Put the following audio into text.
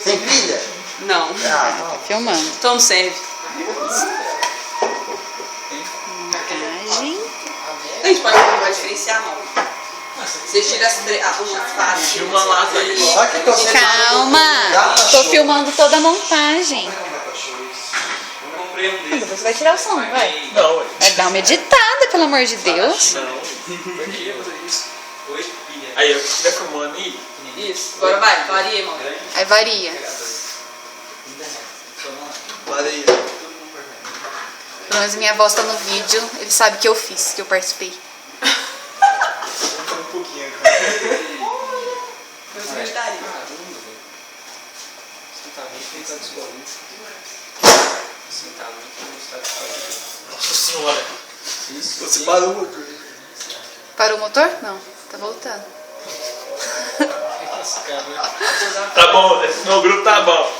Sem pilha? Não. Tá filmando. Então não serve. Montagem. A gente pode diferenciar, não. Você tira as faces. Filma lá, Só que eu sei Calma! Tô filmando toda a montagem. comprei um desse. Você vai tirar o som, vai. Não, ué. Vai dar uma editada, pelo amor de Deus. Não. Pra que fazer isso? Aí, eu estiver filmando aí. Isso. Agora vai, varia, irmão. Aí varia. Varia. Pelo menos minha voz tá no vídeo, ele sabe que eu fiz, que eu participei. Um pouquinho agora. Meus vegetarianos. Nossa senhora. Você parou o motor. Parou o motor? Não, tá voltando. Tá bom, no grupo tá bom.